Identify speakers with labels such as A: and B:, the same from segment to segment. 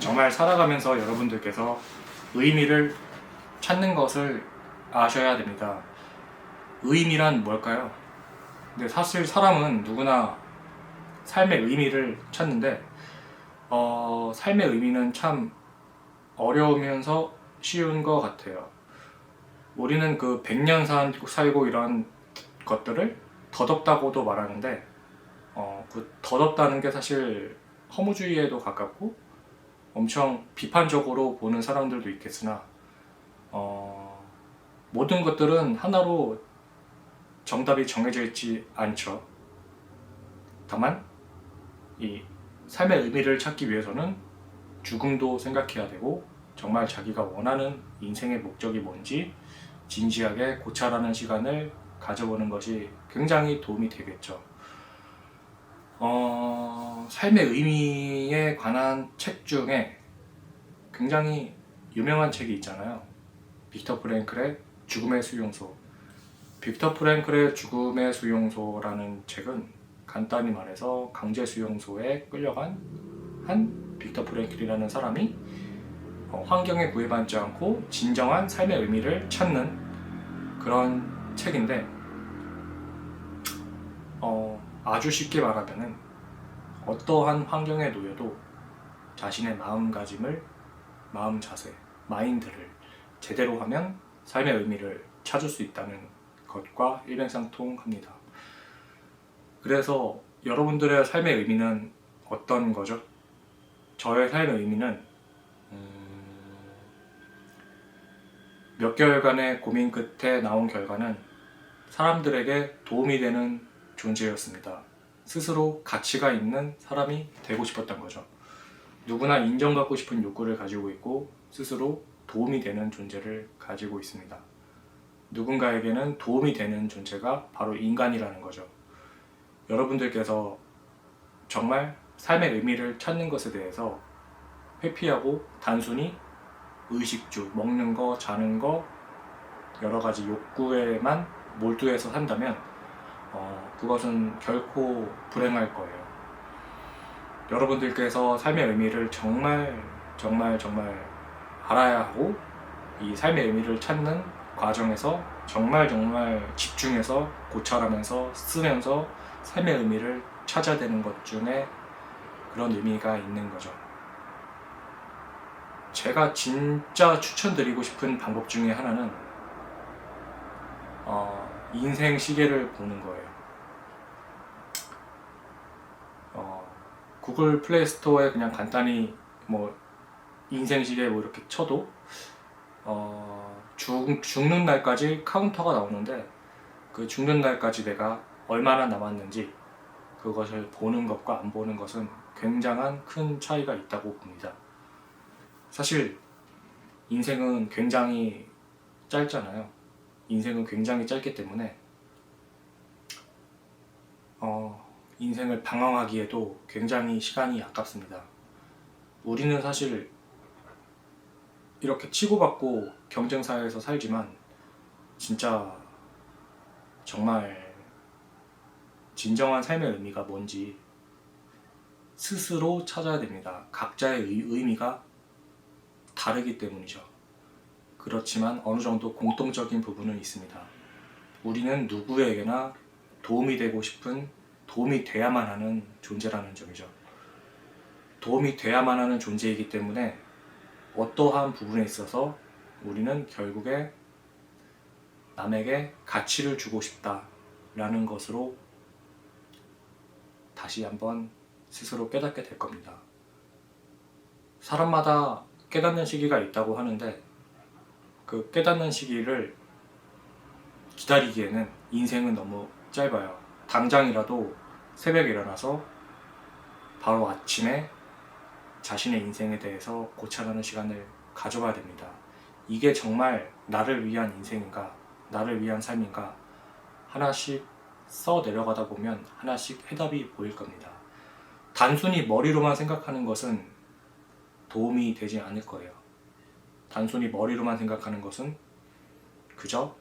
A: 정말 살아가면서 여러분들께서 의미를 찾는 것을 아셔야 됩니다. 의미란 뭘까요? 근데 사실 사람은 누구나 삶의 의미를 찾는데 삶의 의미는 참 어려우면서 쉬운 것 같아요. 우리는 그 100년 살고 이런 것들을 덧없다고도 말하는데 그 덧없다는 게 사실 허무주의에도 가깝고 엄청 비판적으로 보는 사람들도 있겠으나 모든 것들은 하나로 정답이 정해져 있지 않죠. 다만 이 삶의 의미를 찾기 위해서는 죽음도 생각해야 되고 정말 자기가 원하는 인생의 목적이 뭔지 진지하게 고찰하는 시간을 가져보는 것이 굉장히 도움이 되겠죠. 삶의 의미에 관한 책 중에 굉장히 유명한 책이 있잖아요. 빅터 프랭클의 죽음의 수용소. 빅터 프랭클의 죽음의 수용소라는 책은 간단히 말해서 강제 수용소에 끌려간 한 빅터 프랭클이라는 사람이 환경에 구애받지 않고 진정한 삶의 의미를 찾는 그런 책인데 아주 쉽게 말하면은 어떠한 환경에 놓여도 자신의 마음가짐을, 마음 자세, 마인드를 제대로 하면 삶의 의미를 찾을 수 있다는 것과 일맥상통합니다. 그래서 여러분들의 삶의 의미는 어떤 거죠? 저의 삶의 의미는 몇 개월간의 고민 끝에 나온 결과는 사람들에게 도움이 되는 존재였습니다. 스스로 가치가 있는 사람이 되고 싶었던 거죠. 누구나 인정받고 싶은 욕구를 가지고 있고 스스로 도움이 되는 존재를 가지고 있습니다. 누군가에게는 도움이 되는 존재가 바로 인간이라는 거죠. 여러분들께서 정말 삶의 의미를 찾는 것에 대해서 회피하고 단순히 의식주, 먹는 거, 자는 거, 여러 가지 욕구에만 몰두해서 산다면 그것은 결코 불행할 거예요. 여러분들께서 삶의 의미를 정말 알아야 하고 이 삶의 의미를 찾는 과정에서 정말 집중해서 고찰하면서 쓰면서 삶의 의미를 찾아야 되는 것 중에 그런 의미가 있는 거죠. 제가 진짜 추천드리고 싶은 방법 중에 하나는 인생 시계를 보는 거예요. 구글 플레이 스토어에 그냥 간단히 뭐 인생 시계 뭐 이렇게 쳐도 죽는 날까지 카운터가 나오는데 그 죽는 날까지 내가 얼마나 남았는지 그것을 보는 것과 안 보는 것은 굉장한 큰 차이가 있다고 봅니다. 사실 인생은 굉장히 짧잖아요. 인생은 굉장히 짧기 때문에 인생을 방황하기에도 굉장히 시간이 아깝습니다. 우리는 사실 이렇게 치고받고 경쟁사회에서 살지만 진짜 정말 진정한 삶의 의미가 뭔지 스스로 찾아야 됩니다. 각자의 의미가 다르기 때문이죠. 그렇지만 어느 정도 공통적인 부분은 있습니다. 우리는 누구에게나 도움이 되고 싶은, 도움이 돼야만 하는 존재라는 점이죠. 도움이 돼야만 하는 존재이기 때문에 어떠한 부분에 있어서 우리는 결국에 남에게 가치를 주고 싶다라는 것으로 다시 한번 스스로 깨닫게 될 겁니다. 사람마다 깨닫는 시기가 있다고 하는데 그 깨닫는 시기를 기다리기에는 인생은 너무 짧아요. 당장이라도 새벽에 일어나서 바로 아침에 자신의 인생에 대해서 고찰하는 시간을 가져봐야 됩니다. 이게 정말 나를 위한 인생인가, 나를 위한 삶인가 하나씩 써 내려가다 보면 하나씩 해답이 보일 겁니다. 단순히 머리로만 생각하는 것은 도움이 되지 않을 거예요. 단순히 머리로만 생각하는 것은 그저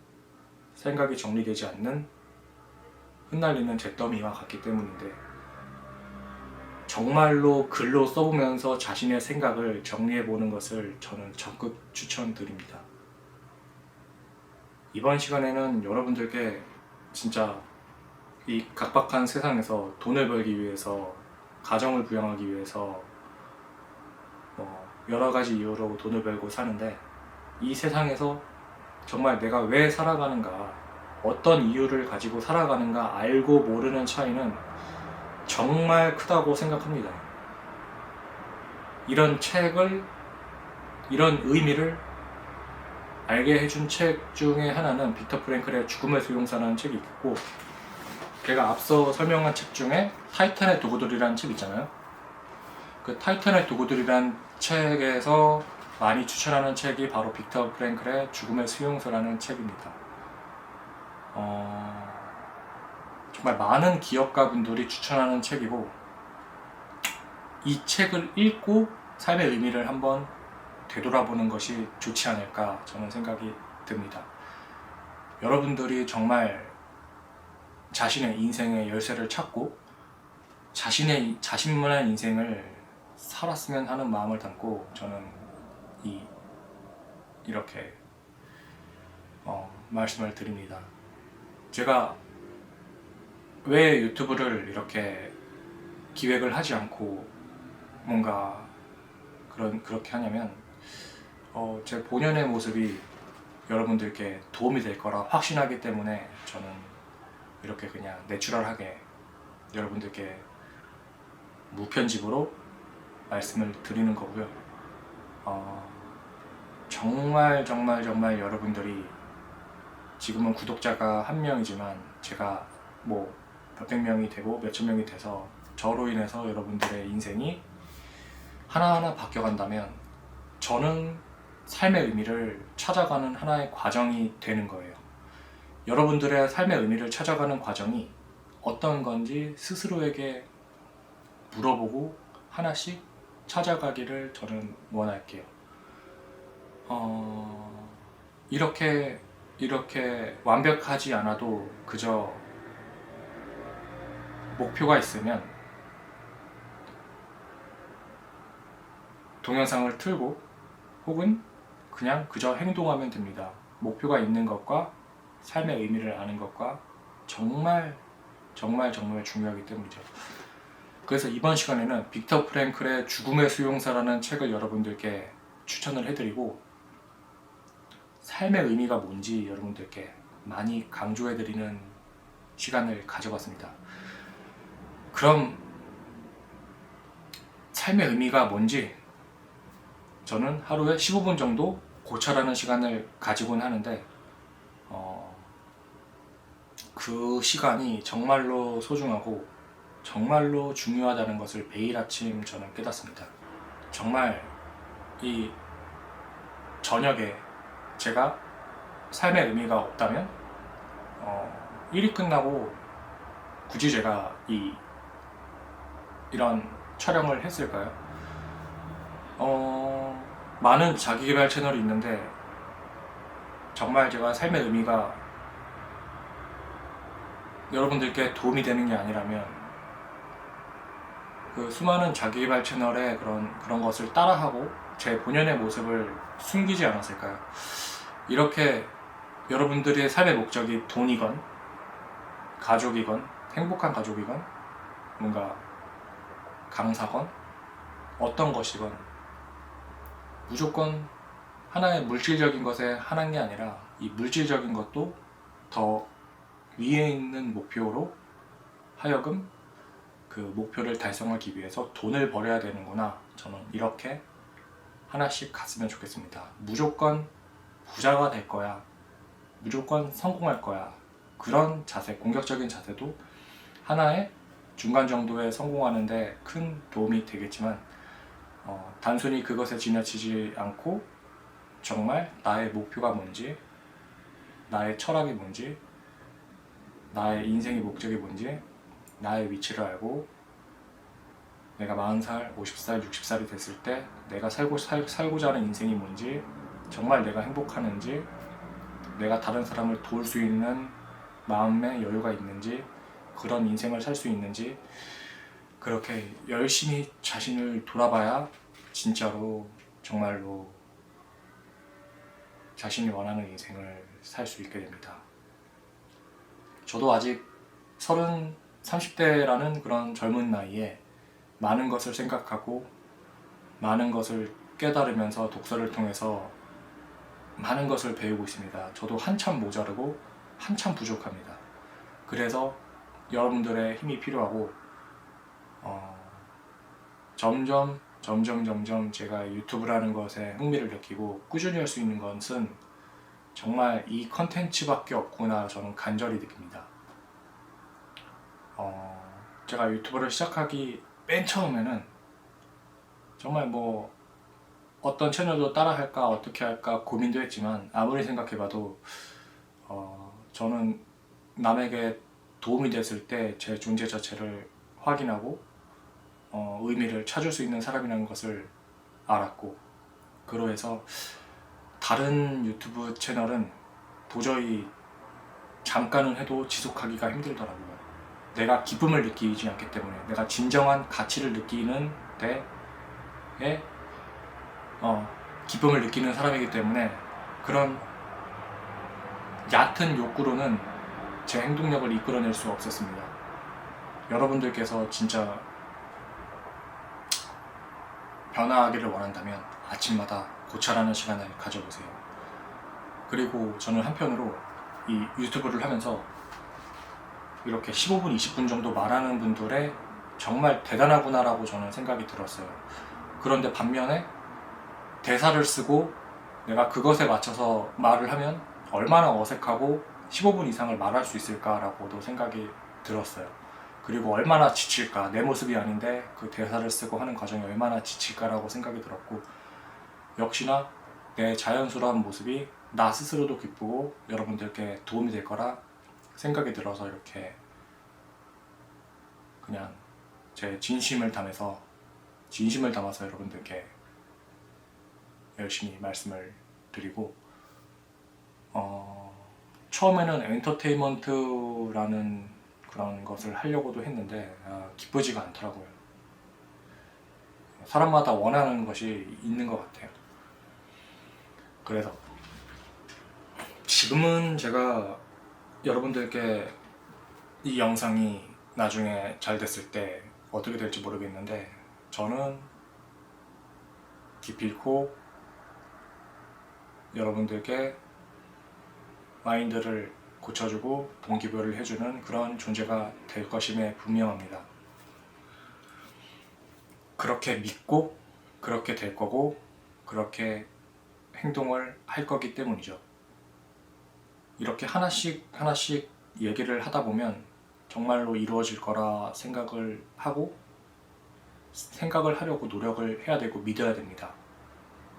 A: 생각이 정리되지 않는 흩날리는 잿더미와 같기 때문인데 정말로 글로 써보면서 자신의 생각을 정리해보는 것을 저는 적극 추천드립니다. 이번 시간에는 여러분들께 진짜 이 각박한 세상에서 돈을 벌기 위해서, 가정을 부양하기 위해서 여러 가지 이유로 돈을 벌고 사는데, 이 세상에서 정말 내가 왜 살아가는가, 어떤 이유를 가지고 살아가는가 알고 모르는 차이는 정말 크다고 생각합니다. 이런 책을, 이런 의미를 알게 해준 책 중에 하나는 빅터 프랭클의 죽음의 수용사라는 책이 있고, 제가 앞서 설명한 책 중에 타이탄의 도구들이라는 책 있잖아요. 그 타이탄의 도구들이라는 책에서 많이 추천하는 책이 바로 빅터 프랭클의 죽음의 수용소라는 책입니다. 정말 많은 기업가분들이 추천하는 책이고, 이 책을 읽고 삶의 의미를 한번 되돌아보는 것이 좋지 않을까 저는 생각이 듭니다. 여러분들이 정말 자신의 인생의 열쇠를 찾고 자신만의 인생을 살았으면 하는 마음을 담고 저는 이렇게 말씀을 드립니다. 제가 왜 유튜브를 이렇게 기획을 하지 않고 뭔가 그렇게 하냐면, 제 본연의 모습이 여러분들께 도움이 될 거라 확신하기 때문에 저는 이렇게 그냥 내추럴하게 여러분들께 무편집으로 말씀을 드리는 거고요. 정말 여러분들이, 지금은 구독자가 1명이지만 제가 뭐 몇백 명이 되고 몇천 명이 돼서 저로 인해서 여러분들의 인생이 하나하나 바뀌어간다면 저는 삶의 의미를 찾아가는 하나의 과정이 되는 거예요. 여러분들의 삶의 의미를 찾아가는 과정이 어떤 건지 스스로에게 물어보고 하나씩 찾아가기를 저는 원할게요. 이렇게 완벽하지 않아도 그저 목표가 있으면 동영상을 틀고 혹은 그냥 그저 행동하면 됩니다. 목표가 있는 것과 삶의 의미를 아는 것과 정말 중요하기 때문이죠. 그래서 이번 시간에는 빅터 프랭클의 죽음의 수용사라는 책을 여러분들께 추천을 해드리고, 삶의 의미가 뭔지 여러분들께 많이 강조해드리는 시간을 가져봤습니다. 그럼 삶의 의미가 뭔지 저는 하루에 15분 정도 고찰하는 시간을 가지곤 하는데, 그 시간이 정말로 소중하고 정말로 중요하다는 것을 매일 아침 저는 깨닫습니다. 정말 이 저녁에 제가 삶의 의미가 없다면 일이 끝나고 굳이 제가 이런 촬영을 했을까요? 많은 자기개발 채널이 있는데 정말 제가 삶의 의미가 여러분들께 도움이 되는 게 아니라면 그 수많은 자기개발 채널의 그런 것을 따라하고 제 본연의 모습을 숨기지 않았을까요? 이렇게 여러분들의 삶의 목적이 돈이건 가족이건 행복한 가족이건 뭔가 강사건 어떤 것이건 무조건 하나의 물질적인 것에 하나인 게 아니라 이 물질적인 것도 더 위에 있는 목표로 하여금 그 목표를 달성하기 위해서 돈을 벌여야 되는구나, 저는 이렇게 하나씩 갔으면 좋겠습니다. 무조건 부자가 될 거야, 무조건 성공할 거야, 그런 자세, 공격적인 자세도 하나의 중간 정도에 성공하는데 큰 도움이 되겠지만 단순히 그것에 지나치지 않고 정말 나의 목표가 뭔지, 나의 철학이 뭔지, 나의 인생의 목적이 뭔지, 나의 위치를 알고 내가 40살, 50살, 60살이 됐을 때 내가 살고자 하는 인생이 뭔지, 정말 내가 행복하는지, 내가 다른 사람을 도울 수 있는 마음의 여유가 있는지, 그런 인생을 살 수 있는지, 그렇게 열심히 자신을 돌아봐야 진짜로 정말로 자신이 원하는 인생을 살 수 있게 됩니다. 저도 아직 30대라는 그런 젊은 나이에 많은 것을 생각하고 많은 것을 깨달으면서 독서를 통해서 많은 것을 배우고 있습니다. 저도 한참 모자르고 한참 부족합니다. 그래서 여러분들의 힘이 필요하고 점점 제가 유튜브라는 것에 흥미를 느끼고 꾸준히 할 수 있는 것은 정말 이 컨텐츠밖에 없구나 저는 간절히 느낍니다. 제가 유튜브를 시작하기 맨 처음에는 정말 뭐 어떤 채널도 따라 할까 어떻게 할까 고민도 했지만 아무리 생각해봐도 저는 남에게 도움이 됐을 때 제 존재 자체를 확인하고 의미를 찾을 수 있는 사람이라는 것을 알았고, 그러해서 다른 유튜브 채널은 도저히 잠깐은 해도 지속하기가 힘들더라고요. 내가 기쁨을 느끼지 않기 때문에, 내가 진정한 가치를 느끼는 데에 기쁨을 느끼는 사람이기 때문에 그런 얕은 욕구로는 제 행동력을 이끌어낼 수 없었습니다. 여러분들께서 진짜 변화하기를 원한다면 아침마다 고찰하는 시간을 가져보세요. 그리고 저는 한편으로 이 유튜브를 하면서 이렇게 15분, 20분 정도 말하는 분들의 정말 대단하구나라고 저는 생각이 들었어요. 그런데 반면에 대사를 쓰고 내가 그것에 맞춰서 말을 하면 얼마나 어색하고 15분 이상을 말할 수 있을까라고도 생각이 들었어요. 그리고 얼마나 지칠까, 내 모습이 아닌데 그 대사를 쓰고 하는 과정이 얼마나 지칠까라고 생각이 들었고, 역시나 내 자연스러운 모습이 나 스스로도 기쁘고 여러분들께 도움이 될 거라 생각이 들어서 이렇게 그냥 제 진심을 담아서 여러분들께 열심히 말씀을 드리고, 처음에는 엔터테인먼트라는 그런 것을 하려고도 했는데 기쁘지가 않더라고요. 사람마다 원하는 것이 있는 것 같아요. 그래서 지금은 제가 여러분들께 이 영상이 나중에 잘 됐을 때 어떻게 될지 모르겠는데, 저는 기필코 여러분들께 마인드를 고쳐주고 동기부여를 해주는 그런 존재가 될 것임에 분명합니다. 그렇게 믿고 그렇게 될 거고 그렇게 행동을 할 거기 때문이죠. 이렇게 하나씩 얘기를 하다 보면 정말로 이루어질 거라 생각을 하려고 노력을 해야 되고 믿어야 됩니다.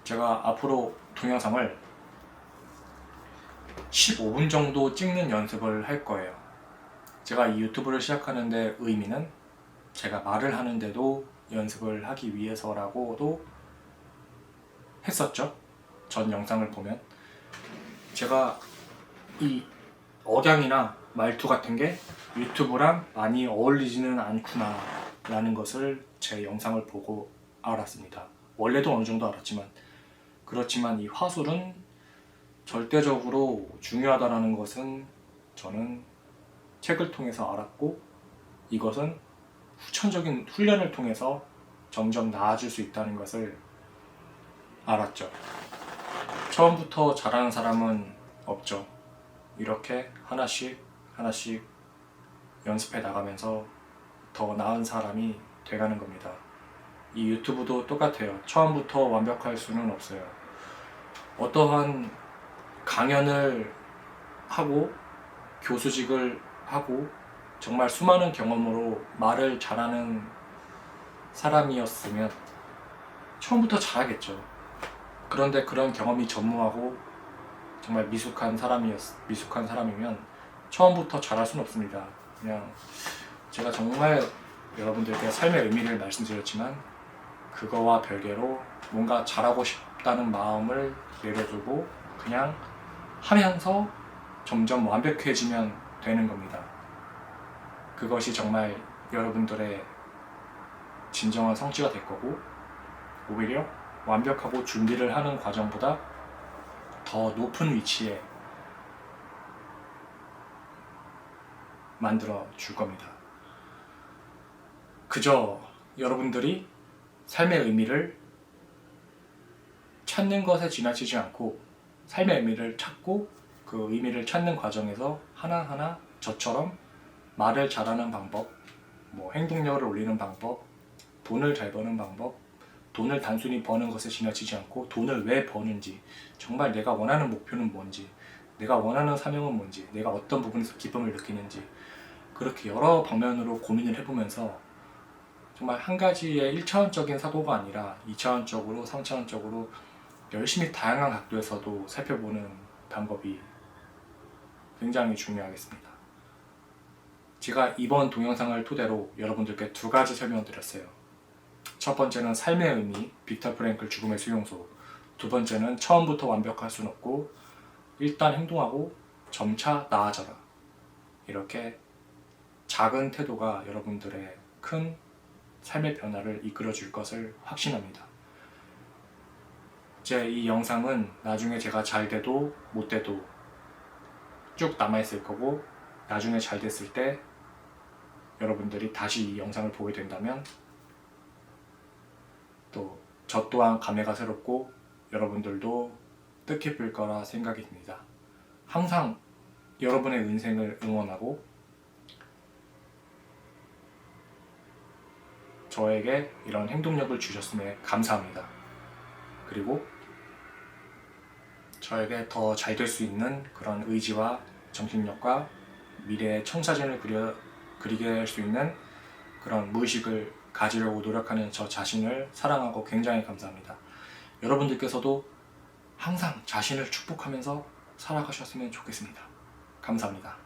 A: 제가 앞으로 동영상을 15분 정도 찍는 연습을 할 거예요. 제가 이 유튜브를 시작하는데 의미는 제가 말을 하는데도 연습을 하기 위해서라고도 했었죠. 전 영상을 보면 제가 이 억양이나 말투 같은 게 유튜브랑 많이 어울리지는 않구나 라는 것을 제 영상을 보고 알았습니다. 원래도 어느 정도 알았지만, 그렇지만 이 화술은 절대적으로 중요하다는 것은 저는 책을 통해서 알았고, 이것은 후천적인 훈련을 통해서 점점 나아질 수 있다는 것을 알았죠. 처음부터 잘하는 사람은 없죠. 이렇게 하나씩 연습해 나가면서 더 나은 사람이 돼가는 겁니다. 이 유튜브도 똑같아요. 처음부터 완벽할 수는 없어요. 어떠한 강연을 하고 교수직을 하고 정말 수많은 경험으로 말을 잘하는 사람이었으면 처음부터 잘하겠죠. 그런데 그런 경험이 전무하고 정말 미숙한 사람이면 처음부터 잘할 수는 없습니다. 그냥 제가 정말 여러분들께 삶의 의미를 말씀드렸지만 그거와 별개로 뭔가 잘하고 싶다는 마음을 내려두고 그냥 하면서 점점 완벽해지면 되는 겁니다. 그것이 정말 여러분들의 진정한 성취가 될 거고, 오히려 완벽하고 준비를 하는 과정보다 더 높은 위치에 만들어 줄 겁니다. 그저 여러분들이 삶의 의미를 찾는 것에 지나치지 않고, 삶의 의미를 찾고 그 의미를 찾는 과정에서 하나하나 저처럼 말을 잘하는 방법, 행동력을 올리는 방법, 돈을 잘 버는 방법, 돈을 단순히 버는 것에 지나치지 않고 돈을 왜 버는지, 정말 내가 원하는 목표는 뭔지, 내가 원하는 사명은 뭔지, 내가 어떤 부분에서 기쁨을 느끼는지, 그렇게 여러 방면으로 고민을 해보면서 정말 한 가지의 1차원적인 사고가 아니라 2차원적으로, 3차원적으로 열심히 다양한 각도에서도 살펴보는 방법이 굉장히 중요하겠습니다. 제가 이번 동영상을 토대로 여러분들께 두 가지 설명을 드렸어요. 첫 번째는 삶의 의미, 빅터 프랭클 죽음의 수용소. 두 번째는 처음부터 완벽할 순 없고 일단 행동하고 점차 나아져라. 이렇게 작은 태도가 여러분들의 큰 삶의 변화를 이끌어 줄 것을 확신합니다. 이제 이 영상은 나중에 제가 잘 돼도 못 돼도 쭉 남아있을 거고, 나중에 잘 됐을 때 여러분들이 다시 이 영상을 보게 된다면 또 저 또한 감회가 새롭고 여러분들도 뜻깊을 거라 생각이 듭니다. 항상 여러분의 인생을 응원하고 저에게 이런 행동력을 주셨음에 감사합니다. 그리고 저에게 더 잘 될 수 있는 그런 의지와 정신력과 미래의 청사진을 그리게 할 수 있는 그런 무의식을 가지려고 노력하는 저 자신을 사랑하고 굉장히 감사합니다. 여러분들께서도 항상 자신을 축복하면서 살아가셨으면 좋겠습니다. 감사합니다.